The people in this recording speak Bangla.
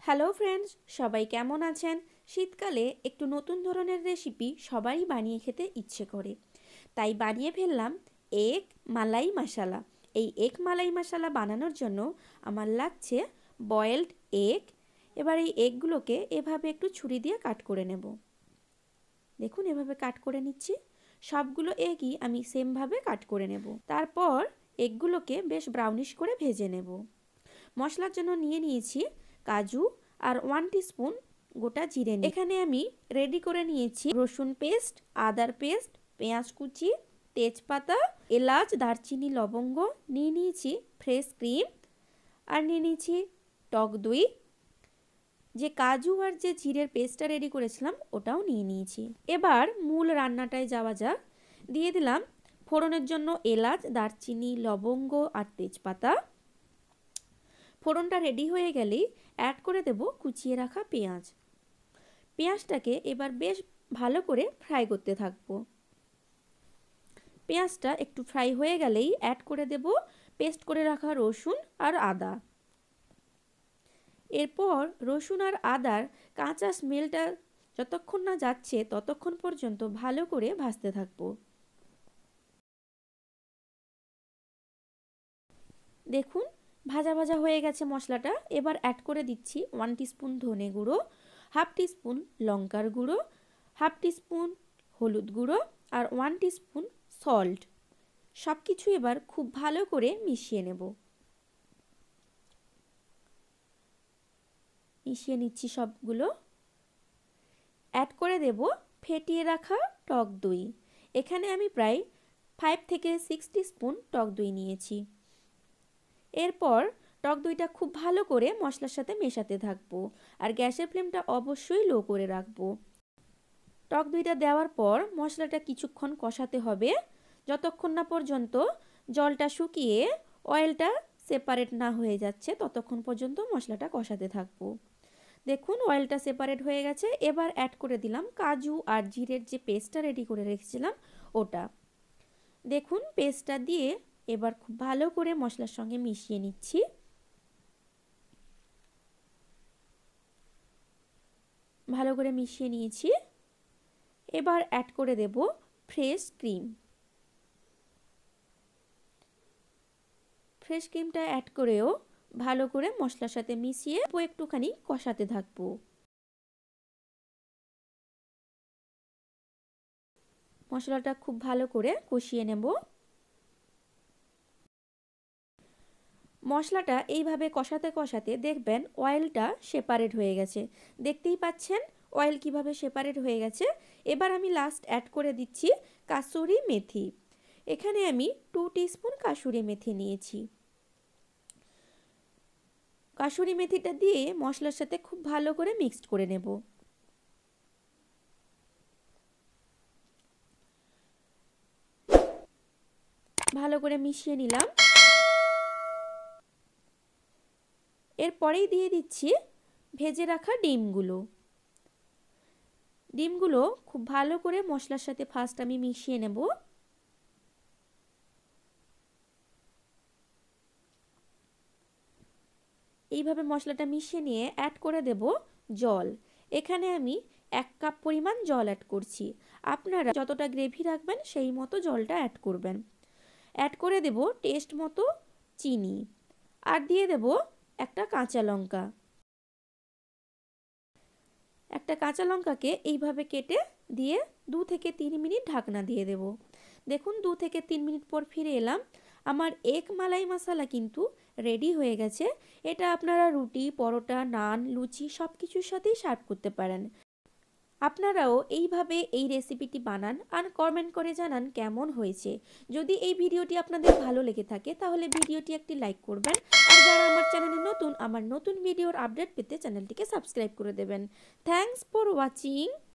হ্যালো ফ্রেন্ডস, সবাই কেমন আছেন? শীতকালে একটু নতুন ধরনের রেসিপি সবারই বানিয়ে খেতে ইচ্ছে করে, তাই বানিয়ে ফেললাম এগ মালাই মশলা। এই এগ মালাই মশলা বানানোর জন্য আমার লাগছে বয়েলড এগ। এবার এই এগগুলোকে এভাবে একটু ছুরি দিয়ে কাট করে নেব। দেখুন এভাবে কাট করে নিচ্ছি। সবগুলো এগই আমি সেমভাবে কাট করে নেব। তারপর এগগুলোকে বেশ ব্রাউনিশ করে ভেজে নেব। মশলার জন্য নিয়ে নিয়েছি কাজু আর 1 টিস্পুন গোটা জিরে। এখানে আমি রেডি করে নিয়েছি রসুন পেস্ট, আদার পেস্ট, পেঁয়াজ কুচি, তেজপাতা, এলাচ, দারচিনি, লবঙ্গ, নিয়ে নিয়েছি ফ্রেশ ক্রিম আর নিয়ে নিয়েছি টক দই। যে কাজু আর যে জিরের পেস্টটা রেডি করেছিলাম ওটাও নিয়ে নিয়েছি। এবার মূল রান্নাটায় যাওয়া যাক। দিয়ে দিলাম ফোড়নের জন্য এলাচ, দারচিনি, লবঙ্গ আর তেজপাতা। ফোড়নটা রেডি হয়ে গেলেই অ্যাড করে দেব কুচিয়ে রাখা পেঁয়াজ। পেঁয়াজটাকে এবার বেশ ভালো করে ফ্রাই করতে থাকবো। পেঁয়াজটা একটু ফ্রাই হয়ে গেলেই অ্যাড করে দেব পেস্ট করে রাখা রসুন আর আদা। এরপর রসুন আর আদার কাঁচা স্মেলটা যতক্ষণ না যাচ্ছে ততক্ষণ পর্যন্ত ভালো করে ভাজতে থাকবো। দেখুন ভাজা ভাজা হয়ে গেছে মশলাটা। এবার অ্যাড করে দিচ্ছি 1 টিস্পুন ধনে গুঁড়ো, 1/2 টিস্পুন লঙ্কার গুঁড়ো, 1/2 টিস্পুন হলুদ গুঁড়ো আর 1 টিস্পুন সল্ট। সব কিছু এবার খুব ভালো করে মিশিয়ে নেব। মিশিয়ে নিচ্ছি সবগুলো। অ্যাড করে দেব ফেটিয়ে রাখা টক দই। এখানে আমি প্রায় 5 থেকে 6 টিস্পুন টক দই নিয়েছি। এরপর টক দইটা খুব ভালো করে মশলার সাথে মেশাতে থাকবো আর গ্যাসের ফ্লেমটা অবশ্যই লো করে রাখবো। টক দইটা দেওয়ার পর মশলাটা কিছুক্ষণ কষাতে হবে, যতক্ষণ না পর্যন্ত জলটা শুকিয়ে অয়েলটা সেপারেট না হয়ে যাচ্ছে ততক্ষণ পর্যন্ত মশলাটা কষাতে থাকবো। দেখুন অয়েলটা সেপারেট হয়ে গেছে। এবার অ্যাড করে দিলাম কাজু আর জিরের যে পেস্টটা রেডি করে রেখেছিলাম ওটা। দেখুন পেস্টটা দিয়ে এবার খুব ভালো করে মশলার সঙ্গে মিশিয়ে নিচ্ছি। ভালো করে মিশিয়ে নিয়েছি। এবার অ্যাড করে দেব ফ্রেশ ক্রিম। ফ্রেশ ক্রিমটা অ্যাড করেও ভালো করে মশলার সাথে মিশিয়ে একটুখানি কষাতে থাকবো। মশলাটা খুব ভালো করে কষিয়ে নেব। মশলাটা এইভাবে কষাতে কষাতে দেখবেন অয়েলটা সেপারেট হয়ে গেছে। দেখতেই পাচ্ছেন অয়েল কিভাবে সেপারেট হয়ে গেছে। এবার আমি লাস্ট অ্যাড করে দিচ্ছি কাসুরি মেথি। এখানে আমি 2 টিস্পুন কাসুরি মেথি নিয়েছি। কাসুরি মেথিটা দিয়ে মশলার সাথে খুব ভালো করে মিক্সড করে নেব। ভালো করে মিশিয়ে নিলাম। এরপরেই দিয়ে দিচ্ছি ভেজে রাখা ডিমগুলো। ডিমগুলো খুব ভালো করে মশলার সাথে ফার্স্ট আমি মিশিয়ে নেব। এইভাবে মশলাটা মিশিয়ে নিয়ে অ্যাড করে দেব জল। এখানে আমি 1 কাপ পরিমাণ জল অ্যাড করছি। আপনারা যতটা গ্রেভি রাখবেন সেই মতো জলটা অ্যাড করবেন। অ্যাড করে দেব টেস্ট মতো চিনি আর দিয়ে দেব একটা কাঁচা লঙ্কা। একটা কাঁচা লঙ্কাকে এইভাবে কেটে দিয়ে 2 থেকে 3 মিনিট ঢাকনা দিয়ে দেব। দেখুন 2 থেকে 3 মিনিট পর ফিরে এলাম। আমার এগ মালাই মশলা কিন্তু রেডি হয়ে গেছে। এটা আপনারা রুটি, পরোটা, নান, লুচি সব কিছুর সাথেই সার্ভ করতে পারেন। আপনারাও এইভাবে এই রেসিপিটি বানান আর কমেন্ট করে জানান কেমন হয়েছে। যদি এই ভিডিওটি আপনাদের ভালো লেগে থাকে তাহলে ভিডিওটি একটি লাইক করবেন আর যারা আমার চ্যানেলে নতুন, আমার নতুন ভিডিওর আপডেট পেতে চ্যানেলটিকে সাবস্ক্রাইব করে দেবেন। Thanks for watching.